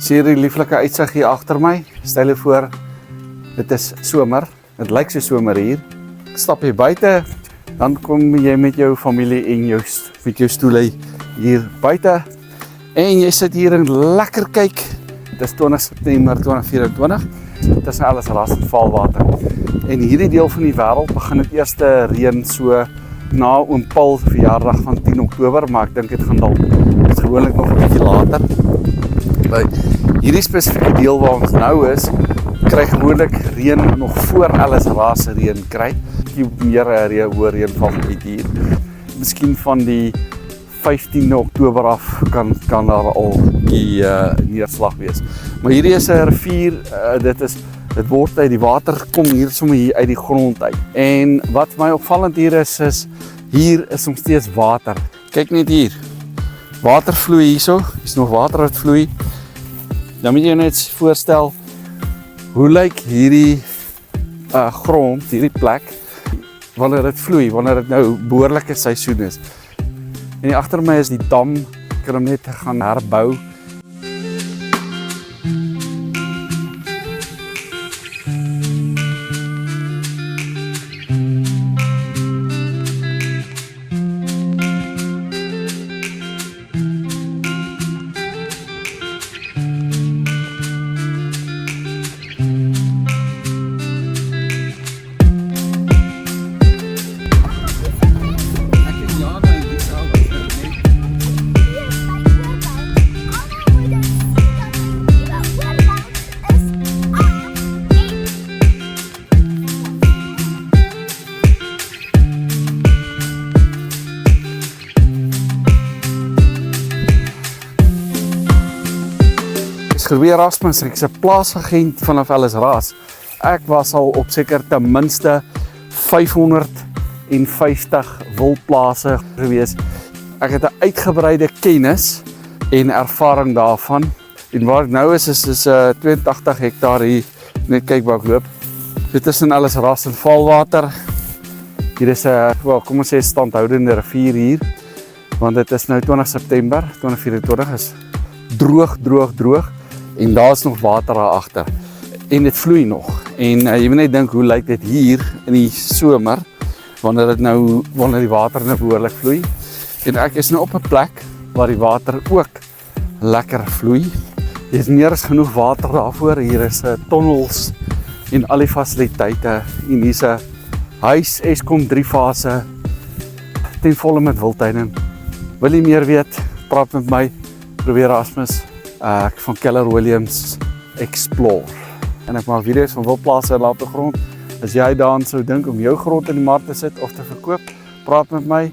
Sien die lieflike uitsig hier agter my? Stel je voor, dit is somer. Het lyk so somer hier. Ek stap hier buite, dan kom jy met jou familie en met jou stoele hier buite. En jy sit hier en lekker kyk. Dit is 20 September 2024. Dit is alles ras en valwater. En hierdie deel van die wêreld begin het eerste reën so na oom Paul se verjaardag van 10 Oktober, maar ek dink dit gaan dalk gewoonlik nog 'n bietjie later. By hierdie spesifieke deel waar ons nou is, kry gewoonlik reën nog voor alles ras reën kry. Meer hoë reënval gebied hier. Miskien van die 15 Oktober af kan daar al die neerslag wees. Maar hierdie is 'n rivier, dit word uit die water kom hier sommer hier uit die grond uit. En wat my opvallend hier is hier is nog steeds water. Kyk net hier. Water vloei hierso, is nog water wat vloei. Dan moet jy net voorstel hoe lyk hierdie grond, hierdie plek wanneer dit vloei, wanneer dit nou behoorlike seisoen is. En hier agter my is die dam, ek kan hom net gaan herbou. Gerwe Erasmus, ek is 'n plaasagent vanaf Ellisras. Ek was al op seker ten minste 550 wildplase gewees. Ek het 'n uitgebreide kennis en ervaring daarvan. En waar ek nou is 82 hektaar hier, net kyk waar ek loop. Dit is in Ellisras en valwater. Hier is 'n, kom ons sê standhoudende rivier hier, want dit is nou 20 September 2024 is droog. En daar is nog water daar agter. En dit vloei nog. En jy moet net dink hoe lyk dit hier in die somer wanneer die water nou behoorlik vloei. En ek is nou op 'n plek waar die water ook lekker vloei. Hier is meer as genoeg water daarvoor. Hier is tonnels en al die fasiliteite en hier's 'n huis Eskom 3 fase ten volle met wildtuine. Wil jy meer weet? Praat met my, Gerwe Erasmus. Ek van Keller Williams Explore. En ek maak video's van wildplase en laat grond. As jy daaraan sou dink om jou grond in die mark te sit of te verkoop, praat met my.